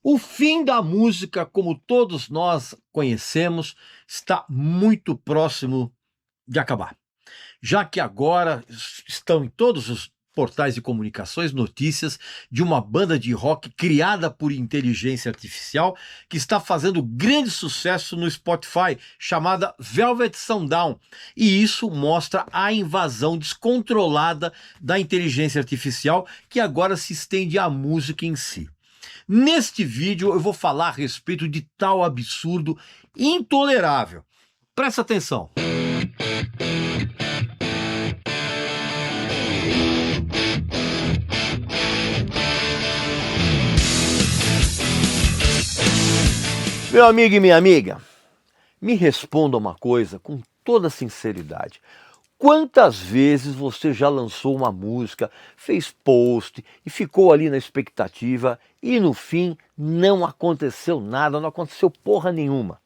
O fim da música, como todos nós conhecemos, está muito próximo de acabar, já que agora estão em todos os portais de comunicações notícias de uma banda de rock criada por inteligência artificial que está fazendo grande sucesso no Spotify, chamada Velvet Sundown. E isso mostra a invasão descontrolada da inteligência artificial que agora se estende à música em si. Neste vídeo eu vou falar a respeito de tal absurdo intolerável. Presta atenção. Meu amigo e minha amiga, me responda uma coisa com toda sinceridade. Quantas vezes você já lançou uma música, fez post e ficou ali na expectativa e no fim não aconteceu nada, não aconteceu porra nenhuma?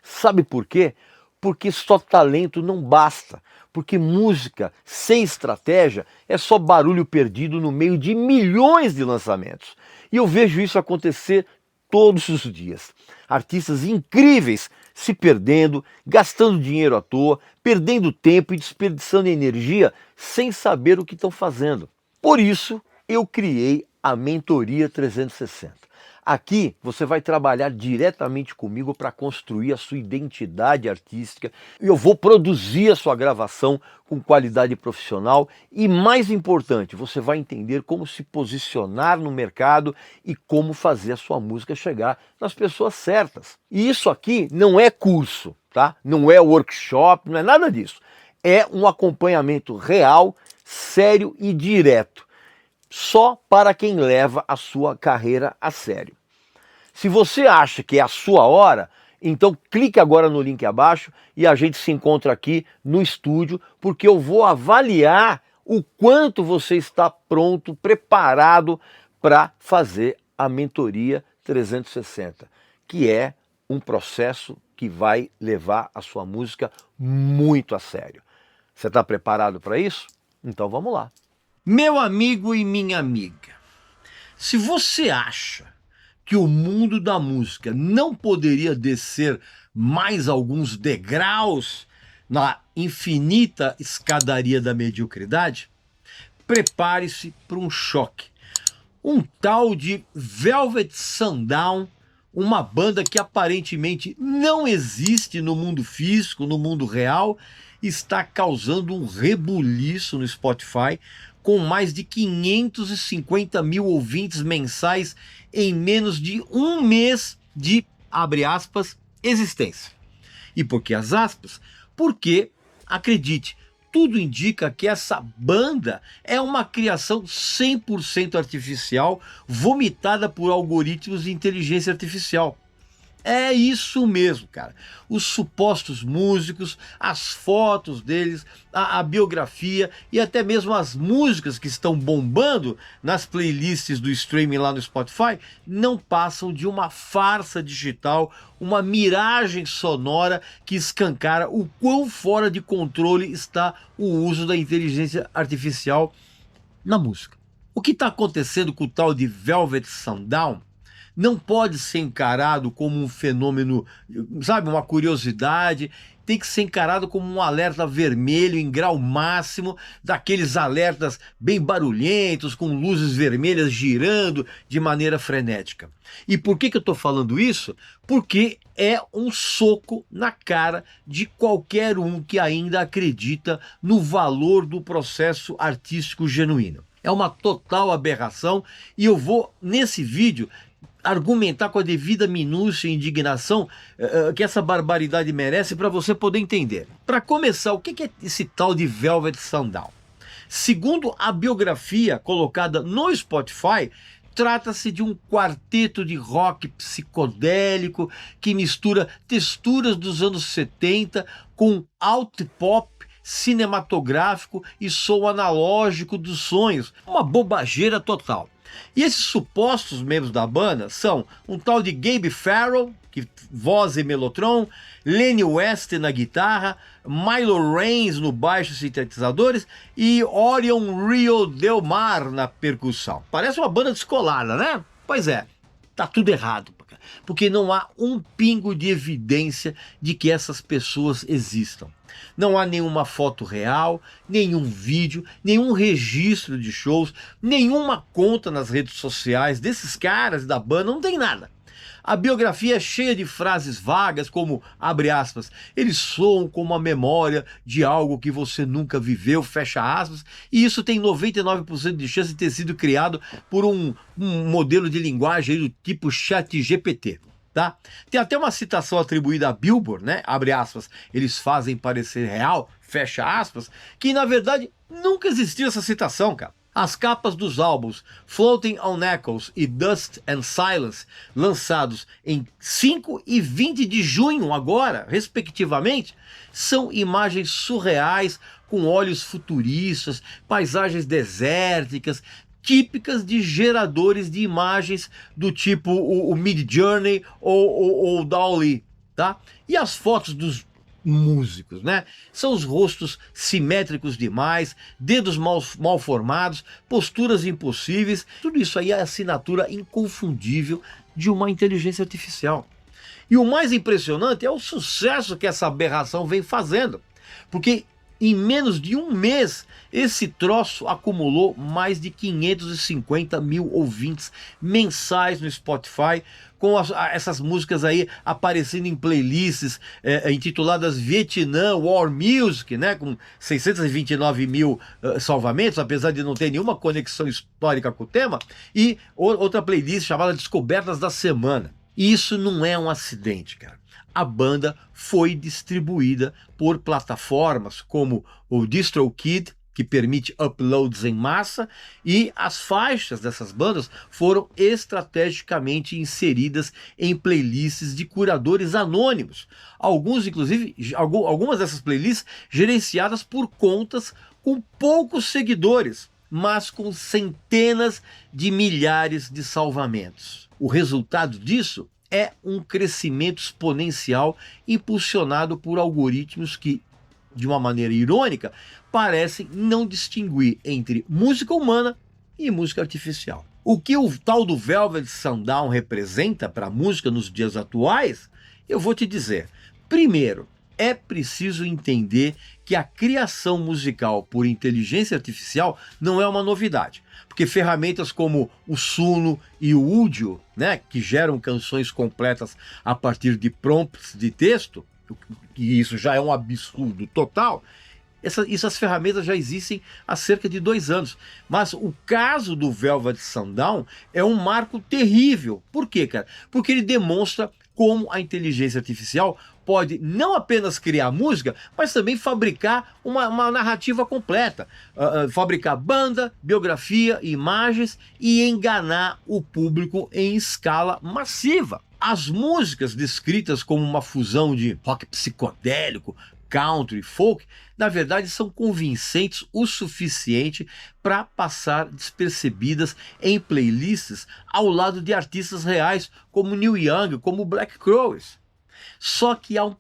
Sabe por quê? Porque só talento não basta. Porque música sem estratégia é só barulho perdido no meio de milhões de lançamentos. E eu vejo isso acontecer todos os dias. Artistas incríveis se perdendo, gastando dinheiro à toa, perdendo tempo e desperdiçando energia sem saber o que estão fazendo. Por isso, eu criei a Mentoria 360. Aqui você vai trabalhar diretamente comigo para construir a sua identidade artística. Eu vou produzir a sua gravação com qualidade profissional e, mais importante, você vai entender como se posicionar no mercado e como fazer a sua música chegar nas pessoas certas. E isso aqui não é curso, tá? Não é workshop, não é nada disso. É um acompanhamento real, sério e direto. Só para quem leva a sua carreira a sério. Se você acha que é a sua hora, então clique agora no link abaixo e a gente se encontra aqui no estúdio, porque eu vou avaliar o quanto você está pronto, preparado para fazer a Mentoria 360, que é um processo que vai levar a sua música muito a sério. Você está preparado para isso? Então vamos lá. Meu amigo e minha amiga, se você acha que o mundo da música não poderia descer mais alguns degraus na infinita escadaria da mediocridade, prepare-se para um choque. Um tal de Velvet Sundown, uma banda que aparentemente não existe no mundo físico, no mundo real, está causando um rebuliço no Spotify, com mais de 550 mil ouvintes mensais em menos de um mês de, abre aspas, existência. E por que as aspas? Porque, acredite, tudo indica que essa banda é uma criação 100% artificial, vomitada por algoritmos de inteligência artificial. É isso mesmo, cara. Os supostos músicos, as fotos deles, a biografia e até mesmo as músicas que estão bombando nas playlists do streaming lá no Spotify não passam de uma farsa digital, uma miragem sonora que escancara o quão fora de controle está o uso da inteligência artificial na música. O que está acontecendo com o tal de Velvet Sundown não pode ser encarado como um fenômeno, sabe, uma curiosidade, tem que ser encarado como um alerta vermelho em grau máximo, daqueles alertas bem barulhentos, com luzes vermelhas girando de maneira frenética. E por que eu estou falando isso? Porque é um soco na cara de qualquer um que ainda acredita no valor do processo artístico genuíno. É uma total aberração e eu vou, nesse vídeo, argumentar com a devida minúcia e indignação que essa barbaridade merece para você poder entender. Para começar, o que é esse tal de Velvet Sundown? Segundo a biografia colocada no Spotify, trata-se de um quarteto de rock psicodélico que mistura texturas dos anos 70 com alt pop cinematográfico e som analógico dos sonhos. Uma bobageira total. E esses supostos membros da banda são um tal de Gabe Farrell, que voz e melotron, Lenny West na guitarra, Milo Raines no baixo e sintetizadores e Orion Rio Del Mar na percussão. Parece uma banda descolada, né? Pois é, tá tudo errado, porque não há um pingo de evidência de que essas pessoas existam. Não há nenhuma foto real, nenhum vídeo, nenhum registro de shows, nenhuma conta nas redes sociais desses caras da banda, não tem nada. A biografia é cheia de frases vagas como, abre aspas, eles soam como a memória de algo que você nunca viveu, fecha aspas, e isso tem 99% de chance de ter sido criado por um modelo de linguagem do tipo ChatGPT. Tá? Tem até uma citação atribuída a Billboard, né? Abre aspas, eles fazem parecer real, fecha aspas, que na verdade nunca existiu essa citação, cara. As capas dos álbuns Floating on Echoes e Dust and Silence, lançados em 5 e 20 de junho agora, respectivamente, são imagens surreais com olhos futuristas, paisagens desérticas, típicas de geradores de imagens do tipo o Midjourney ou o DALL-E, tá? E as fotos dos músicos, né? São os rostos simétricos demais, dedos mal formados, posturas impossíveis. Tudo isso aí é a assinatura inconfundível de uma inteligência artificial. E o mais impressionante é o sucesso que essa aberração vem fazendo, porque em menos de um mês, esse troço acumulou mais de 550 mil ouvintes mensais no Spotify, com essas músicas aí aparecendo em playlists intituladas Vietnam War Music, né, com 629 mil salvamentos, apesar de não ter nenhuma conexão histórica com o tema, e outra playlist chamada Descobertas da Semana. E isso não é um acidente, cara. A banda foi distribuída por plataformas como o DistroKid, que permite uploads em massa, e as faixas dessas bandas foram estrategicamente inseridas em playlists de curadores anônimos. Algumas dessas playlists gerenciadas por contas com poucos seguidores, mas com centenas de milhares de salvamentos. O resultado disso é um crescimento exponencial impulsionado por algoritmos que, de uma maneira irônica, parecem não distinguir entre música humana e música artificial. O que o tal do Velvet Sundown representa para a música nos dias atuais, eu vou te dizer. Primeiro, é preciso entender que a criação musical por inteligência artificial não é uma novidade, porque ferramentas como o Suno e o Udio, né, que geram canções completas a partir de prompts de texto, e isso já é um absurdo total, essas ferramentas já existem há cerca de 2 anos. Mas o caso do Velvet Sundown é um marco terrível. Por quê, cara? Porque ele demonstra como a inteligência artificial pode não apenas criar música, mas também fabricar uma narrativa completa. Fabricar banda, biografia, imagens e enganar o público em escala massiva. As músicas descritas como uma fusão de rock psicodélico, country, folk, na verdade são convincentes o suficiente para passar despercebidas em playlists ao lado de artistas reais como Neil Young, como Black Crowes. Só que há um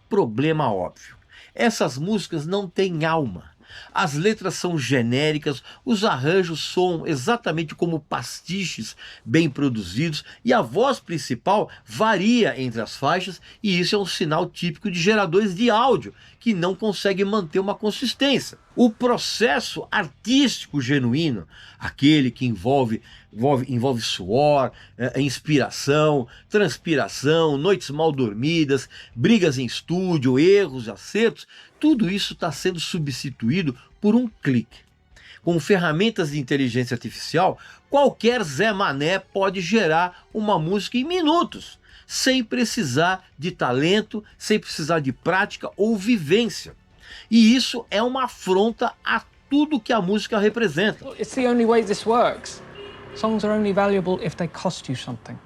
problema óbvio. Essas músicas não têm alma. As letras são genéricas, os arranjos soam exatamente como pastiches bem produzidos e a voz principal varia entre as faixas, e isso é um sinal típico de geradores de áudio que não conseguem manter uma consistência. O processo artístico genuíno, aquele que envolve suor, inspiração, transpiração, noites mal dormidas, brigas em estúdio, erros, acertos, tudo isso está sendo substituído por um clique. Com ferramentas de inteligência artificial, qualquer Zé Mané pode gerar uma música em minutos, sem precisar de talento, sem precisar de prática ou vivência. E isso é uma afronta a tudo que a música representa. It's the only way this works. Songs are only valuable if they cost you something.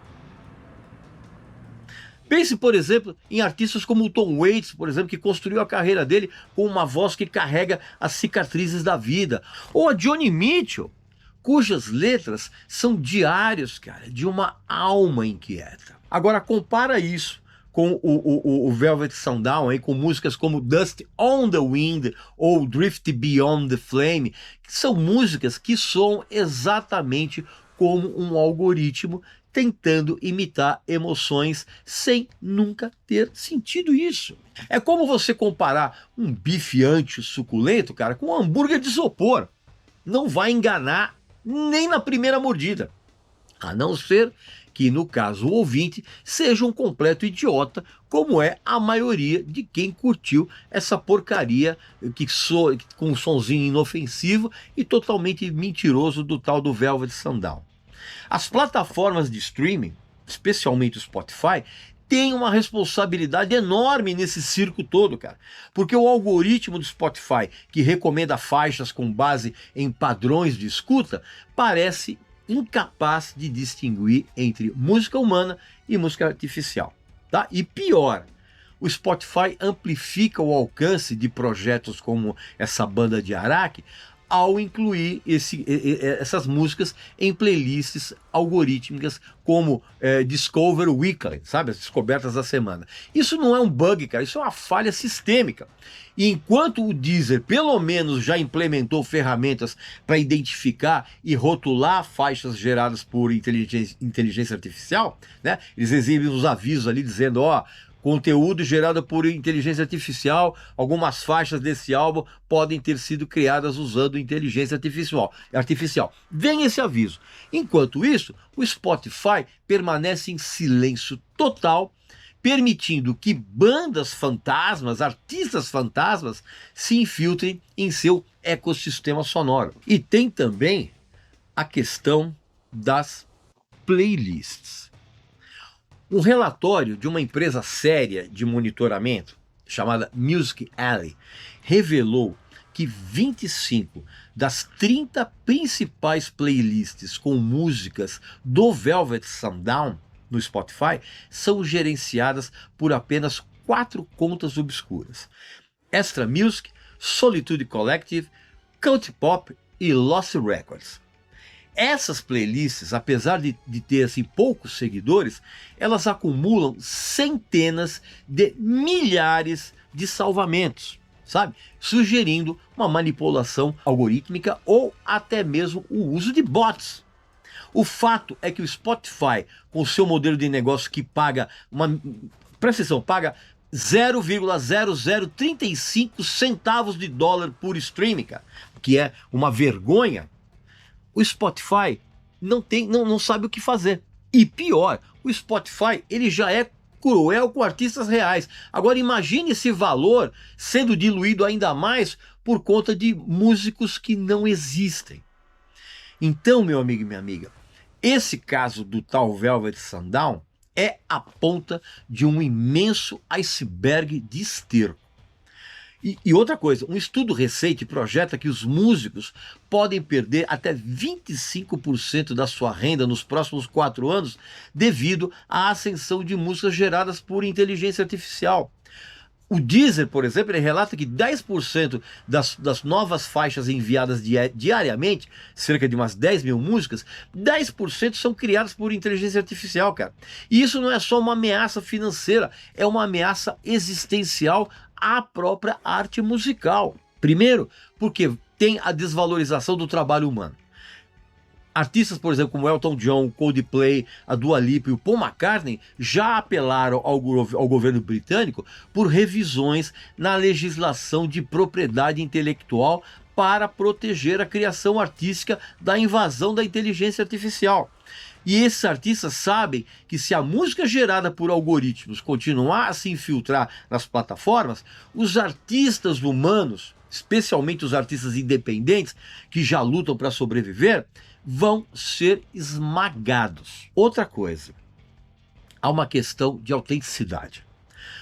Pense, por exemplo, em artistas como o Tom Waits, por exemplo, que construiu a carreira dele com uma voz que carrega as cicatrizes da vida. Ou a Joni Mitchell, cujas letras são diários, cara, de uma alma inquieta. Agora, compara isso com o Velvet Sundown, aí, com músicas como Dust on the Wind ou Drift Beyond the Flame, que são músicas que soam exatamente como um algoritmo tentando imitar emoções sem nunca ter sentido isso. É como você comparar um bife ancho suculento, cara, com um hambúrguer de isopor. Não vai enganar nem na primeira mordida. A não ser que, no caso, o ouvinte seja um completo idiota, como é a maioria de quem curtiu essa porcaria com um sonzinho inofensivo e totalmente mentiroso do tal do Velvet Sundown. As plataformas de streaming, especialmente o Spotify, têm uma responsabilidade enorme nesse circo todo, cara. Porque o algoritmo do Spotify, que recomenda faixas com base em padrões de escuta, parece incapaz de distinguir entre música humana e música artificial, tá? E pior, o Spotify amplifica o alcance de projetos como essa banda de Araque ao incluir essas músicas em playlists algorítmicas como Discover Weekly, sabe? As descobertas da semana. Isso não é um bug, cara, isso é uma falha sistêmica. E enquanto o Deezer, pelo menos, já implementou ferramentas para identificar e rotular faixas geradas por inteligência artificial, né? Eles exibem os avisos ali dizendo, ó, conteúdo gerado por inteligência artificial, algumas faixas desse álbum podem ter sido criadas usando inteligência artificial. Vem esse aviso. Enquanto isso, o Spotify permanece em silêncio total, permitindo que bandas fantasmas, artistas fantasmas, se infiltrem em seu ecossistema sonoro. E tem também a questão das playlists. Um relatório de uma empresa séria de monitoramento, chamada Music Alley, revelou que 25 das 30 principais playlists com músicas do Velvet Sundown no Spotify são gerenciadas por apenas 4 contas obscuras: Extra Music, Solitude Collective, Cult Pop e Lost Records. Essas playlists, apesar de ter assim, poucos seguidores, elas acumulam centenas de milhares de salvamentos, sabe? Sugerindo uma manipulação algorítmica ou até mesmo o uso de bots. O fato é que o Spotify, com o seu modelo de negócio que paga presta atenção, paga 0,0035 centavos de dólar por streaming, cara, que é uma vergonha. O Spotify não sabe o que fazer. E pior, o Spotify ele já é cruel com artistas reais. Agora imagine esse valor sendo diluído ainda mais por conta de músicos que não existem. Então, meu amigo e minha amiga, esse caso do tal Velvet Sundown é a ponta de um imenso iceberg de esterco. E outra coisa, um estudo recente projeta que os músicos podem perder até 25% da sua renda nos próximos 4 anos devido à ascensão de músicas geradas por inteligência artificial. O Deezer, por exemplo, ele relata que 10% das novas faixas enviadas diariamente, cerca de umas 10 mil músicas, 10% são criadas por inteligência artificial, cara. E isso não é só uma ameaça financeira, é uma ameaça existencial à própria arte musical. Primeiro, porque tem a desvalorização do trabalho humano. Artistas, por exemplo, como Elton John, Coldplay, a Dua Lipa e o Paul McCartney já apelaram ao governo britânico por revisões na legislação de propriedade intelectual para proteger a criação artística da invasão da inteligência artificial. E esses artistas sabem que se a música gerada por algoritmos continuar a se infiltrar nas plataformas, os artistas humanos, especialmente os artistas independentes que já lutam para sobreviver, vão ser esmagados. Outra coisa, há uma questão de autenticidade.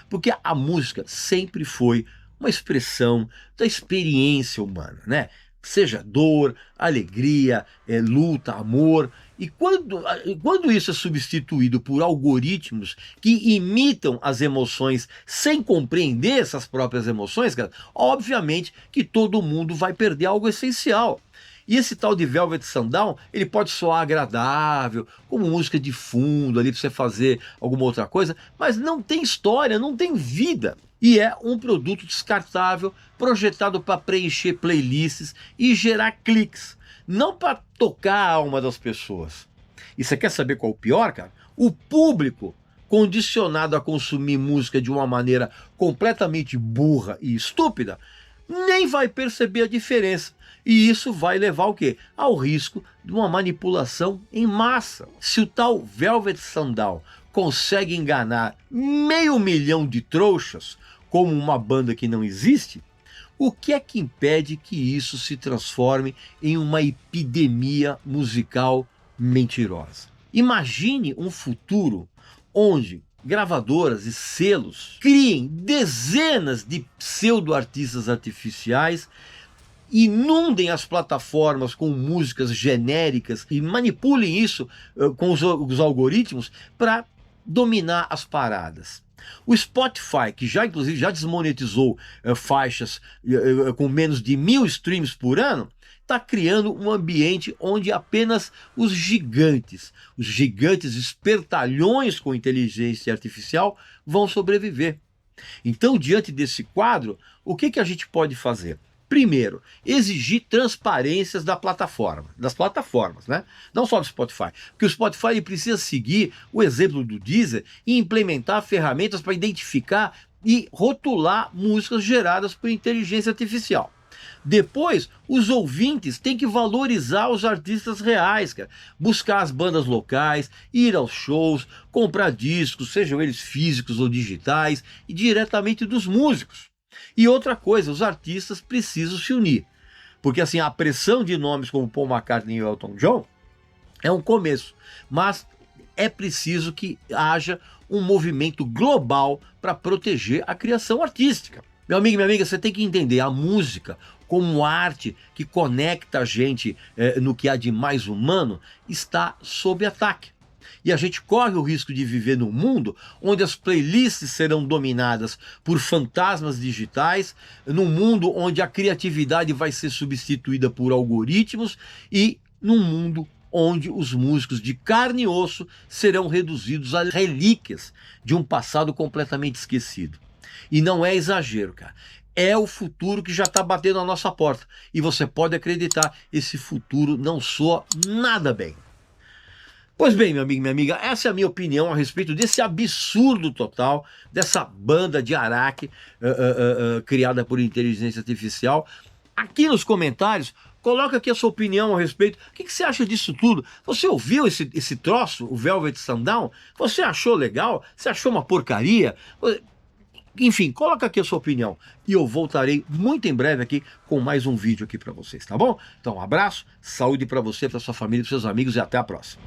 Porque a música sempre foi uma expressão da experiência humana, né? Seja dor, alegria, luta, amor. E quando isso é substituído por algoritmos que imitam as emoções sem compreender essas próprias emoções, cara, obviamente que todo mundo vai perder algo essencial. E esse tal de Velvet Sundown, ele pode soar agradável, como música de fundo ali para você fazer alguma outra coisa, mas não tem história, não tem vida. E é um produto descartável, projetado para preencher playlists e gerar cliques, não para tocar a alma das pessoas. E você quer saber qual é o pior, cara? O público, condicionado a consumir música de uma maneira completamente burra e estúpida, nem vai perceber a diferença. E isso vai levar ao quê? Ao risco de uma manipulação em massa. Se o tal Velvet Sundown consegue enganar 500 mil de trouxas, como uma banda que não existe, o que é que impede que isso se transforme em uma epidemia musical mentirosa? Imagine um futuro onde gravadoras e selos criem dezenas de pseudo-artistas artificiais, inundem as plataformas com músicas genéricas e manipulem isso com os algoritmos para dominar as paradas. O Spotify, que já inclusive já desmonetizou faixas com menos de 1000 streams por ano, está criando um ambiente onde apenas os gigantes espertalhões com inteligência artificial vão sobreviver. Então, diante desse quadro, o que a gente pode fazer? Primeiro, exigir transparências das plataformas, né? Não só do Spotify, porque o Spotify ele precisa seguir o exemplo do Deezer e implementar ferramentas para identificar e rotular músicas geradas por inteligência artificial. Depois, os ouvintes têm que valorizar os artistas reais, cara. Buscar as bandas locais, ir aos shows, comprar discos, sejam eles físicos ou digitais, e diretamente dos músicos. E outra coisa, os artistas precisam se unir. Porque assim, a pressão de nomes como Paul McCartney e Elton John é um começo. Mas é preciso que haja um movimento global para proteger a criação artística. Meu amigo e minha amiga, você tem que entender a música como arte que conecta a gente no que há de mais humano está sob ataque. E a gente corre o risco de viver num mundo onde as playlists serão dominadas por fantasmas digitais, num mundo onde a criatividade vai ser substituída por algoritmos e num mundo onde os músicos de carne e osso serão reduzidos a relíquias de um passado completamente esquecido. E não é exagero, cara. É o futuro que já está batendo na nossa porta. E você pode acreditar, esse futuro não soa nada bem. Pois bem, meu amigo e minha amiga, essa é a minha opinião a respeito desse absurdo total, dessa banda de Araque criada por inteligência artificial. Aqui nos comentários, coloca aqui a sua opinião a respeito. O que você acha disso tudo? Você ouviu esse troço, o Velvet Sundown? Você achou legal? Você achou uma porcaria? Enfim, coloca aqui a sua opinião e eu voltarei muito em breve aqui com mais um vídeo aqui para vocês, tá bom? Então, um abraço, saúde para você, para sua família, para seus amigos e até a próxima.